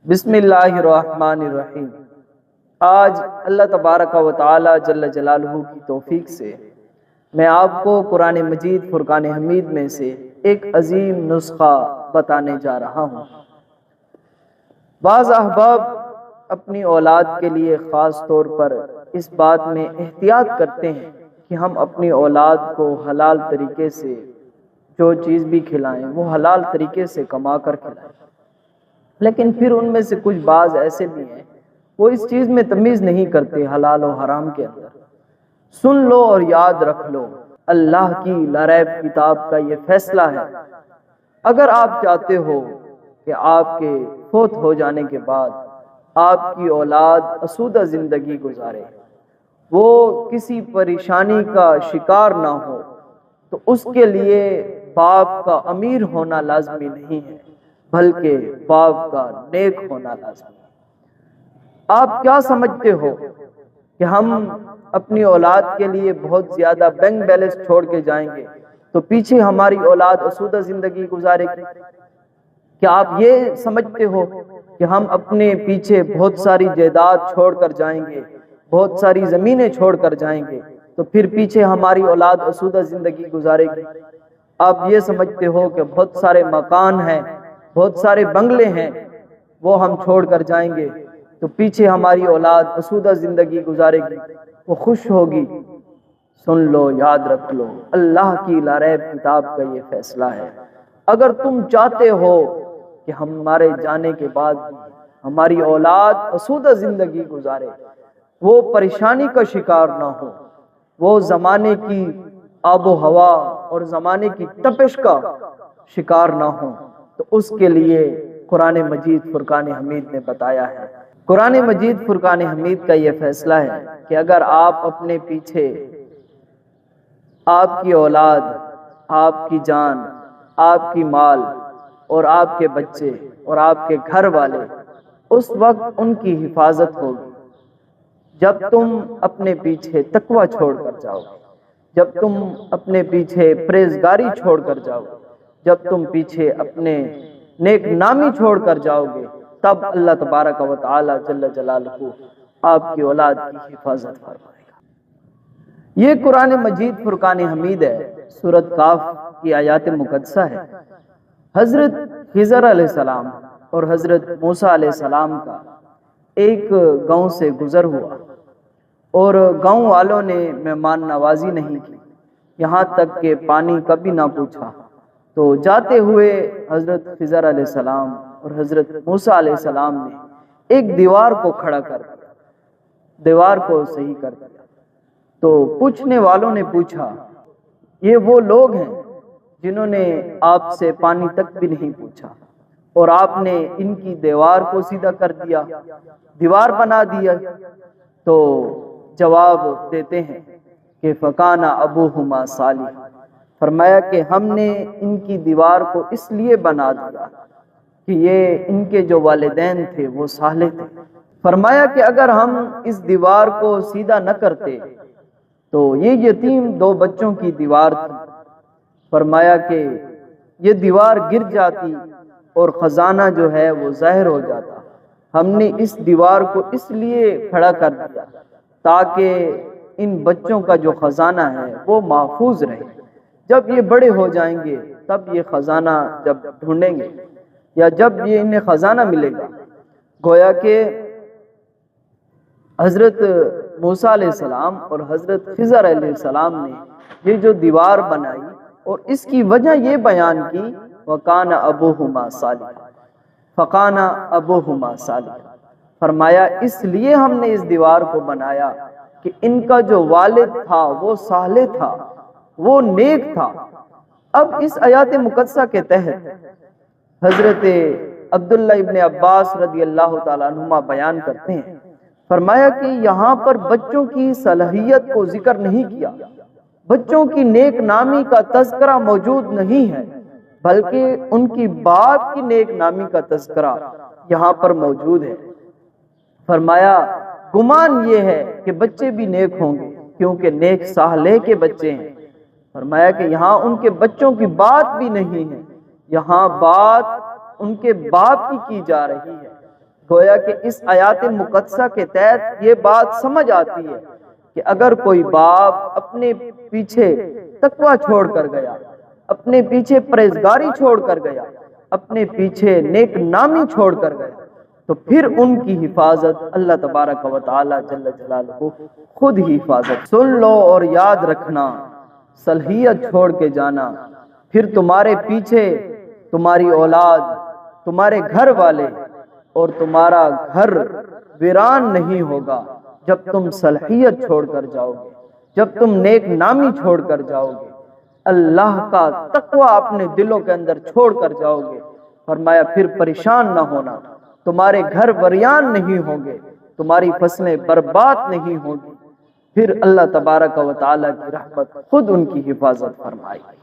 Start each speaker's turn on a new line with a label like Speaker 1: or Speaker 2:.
Speaker 1: بسم اللہ الرحمن الرحیم۔ آج اللہ تبارک و تعالی جل جلالہ کی توفیق سے میں آپ کو قرآن مجید فرقان حمید میں سے ایک عظیم نسخہ بتانے جا رہا ہوں۔ بعض احباب اپنی اولاد کے لیے خاص طور پر اس بات میں احتیاط کرتے ہیں کہ ہم اپنی اولاد کو حلال طریقے سے جو چیز بھی کھلائیں وہ حلال طریقے سے کما کر کھلائیں، لیکن پھر ان میں سے کچھ بعض ایسے بھی ہیں وہ اس چیز میں تمیز نہیں کرتے حلال و حرام کے اندر۔ سن لو اور یاد رکھ لو، اللہ کی لا ریب کتاب کا یہ فیصلہ ہے، اگر آپ چاہتے ہو کہ آپ کے فوت ہو جانے کے بعد آپ کی اولاد آسودہ زندگی گزارے، وہ کسی پریشانی کا شکار نہ ہو، تو اس کے لیے باپ کا امیر ہونا لازمی نہیں ہے، بلکہ باپ کا نیک ہونا لازمی ہے۔ آپ کیا سمجھتے ہو کہ ہم اپنی اولاد کے لیے بہت زیادہ بینک بیلنس چھوڑ کے جائیں گے تو پیچھے ہماری اولاد آسودہ زندگی گزارے گی؟ کیا آپ یہ سمجھتے ہو کہ ہم اپنے پیچھے بہت ساری جائیداد چھوڑ کر جائیں گے، بہت ساری زمینیں چھوڑ کر جائیں گے تو پھر پیچھے ہماری اولاد آسودہ زندگی گزارے گی؟ آپ یہ سمجھتے ہو کہ بہت سارے مکان ہیں، بہت سارے بنگلے ہیں، وہ ہم چھوڑ کر جائیں گے تو پیچھے ہماری اولاد آسودہ زندگی گزارے گی، وہ خوش ہوگی؟ سن لو، یاد رکھ لو، اللہ کی لا ریب کتاب کا یہ فیصلہ ہے۔ اگر تم چاہتے ہو کہ ہمارے جانے کے بعد ہماری اولاد آسودہ زندگی گزارے، وہ پریشانی کا شکار نہ ہو، وہ زمانے کی آب و ہوا اور زمانے کی تپش کا شکار نہ ہو، تو اس کے لیے قرآن مجید فرقان حمید نے بتایا ہے۔ قرآن مجید فرقان حمید کا یہ فیصلہ ہے کہ اگر آپ اپنے پیچھے آپ کی اولاد، آپ کی جان، آپ کی مال اور آپ کے بچے اور آپ کے گھر والے، اس وقت ان کی حفاظت ہوگی جب تم اپنے پیچھے تقوی چھوڑ کر جاؤ، جب تم اپنے پیچھے پرہیزگاری چھوڑ کر جاؤ، جب تم پیچھے اپنے نیک نامی چھوڑ کر جاؤ گے، تب اللہ تبارک و تعالی جل جلالہ آپ کی اولاد کی حفاظت فرمائے گا۔ یہ قرآن مجید فرقان حمید ہے، سورۃ کاف کی آیات مقدسہ ہے۔ حضرت خضر علیہ السلام اور حضرت موسیٰ علیہ السلام کا ایک گاؤں سے گزر ہوا اور گاؤں والوں نے مہمان نوازی نہیں کی، یہاں تک کہ پانی کا بھی نہ پوچھا۔ تو جاتے ہوئے حضرت خضر علیہ السلام اور حضرت موسیٰ علیہ السلام نے ایک دیوار کو کھڑا کر دیا، دیوار کو صحیح کر دیا۔ تو پوچھنے والوں نے پوچھا، یہ وہ لوگ ہیں جنہوں نے آپ سے پانی تک بھی نہیں پوچھا اور آپ نے ان کی دیوار کو سیدھا کر دیا، دیوار بنا دیا؟ تو جواب دیتے ہیں کہ فَكَانَ أَبُوهُمَا صَالِحًا، فرمایا کہ ہم نے ان کی دیوار کو اس لیے بنا دیا کہ یہ ان کے جو والدین تھے وہ صالح تھے۔ فرمایا کہ اگر ہم اس دیوار کو سیدھا نہ کرتے تو یہ یتیم دو بچوں کی دیوار تھی، فرمایا کہ یہ دیوار گر جاتی اور خزانہ جو ہے وہ ظاہر ہو جاتا۔ ہم نے اس دیوار کو اس لیے کھڑا کر دیا تاکہ ان بچوں کا جو خزانہ ہے وہ محفوظ رہے، جب یہ بڑے ہو جائیں گے تب یہ خزانہ جب ڈھونڈیں گے یا جب یہ انہیں خزانہ ملے گا۔ گویا کہ حضرت موسیٰ علیہ السلام اور حضرت خضر علیہ السلام نے یہ جو دیوار بنائی اور اس کی وجہ یہ بیان کی وَكَانَ أَبُوهُمَا صَالِحًا، فَكَانَ أَبُوهُمَا صَالِحًا، فرمایا اس لیے ہم نے اس دیوار کو بنایا کہ ان کا جو والد تھا وہ صالح تھا، وہ نیک تھا۔ اب اس آیات مقدسہ کے تحت حضرت عبداللہ ابن عباس رضی اللہ تعالیٰ عنہما بیان کرتے ہیں، فرمایا کہ یہاں پر بچوں کی صلاحیت کو ذکر نہیں کیا، بچوں کی نیک نامی کا تذکرہ موجود نہیں ہے، بلکہ ان کی باپ کی نیک نامی کا تذکرہ یہاں پر موجود ہے۔ فرمایا گمان یہ ہے کہ بچے بھی نیک ہوں گے کیونکہ نیک صالح کے بچے ہیں۔ فرمایا کہ یہاں ان کے بچوں کی بات بھی نہیں ہے، یہاں بات ان کے باپ کی جا رہی ہے۔ گویا کہ اس آیات مقدسہ کے تحت یہ بات سمجھ آتی ہے کہ اگر کوئی باپ اپنے پیچھے تقوی چھوڑ کر گیا، اپنے پیچھے پرہیزگاری چھوڑ کر گیا، اپنے پیچھے نیک نامی چھوڑ کر گیا، تو پھر ان کی حفاظت اللہ تبارک و تعالی جل جلالہ خود ہی حفاظت۔ سن لو اور یاد رکھنا، صلاحیت چھوڑ کے جانا، پھر تمہارے پیچھے تمہاری اولاد، تمہارے گھر والے اور تمہارا گھر ویران نہیں ہوگا جب تم صلاحیت چھوڑ کر جاؤ گے، جب تم نیک نامی چھوڑ کر جاؤ گے، اللہ کا تقوی اپنے دلوں کے اندر چھوڑ کر جاؤ گے۔ فرمایا پھر پریشان نہ ہونا، تمہارے گھر ویران نہیں ہوں گے، تمہاری فصلیں برباد نہیں ہوں گی، پھر اللہ تبارک و تعالیٰ کی رحمت خود ان کی حفاظت فرمائے گی۔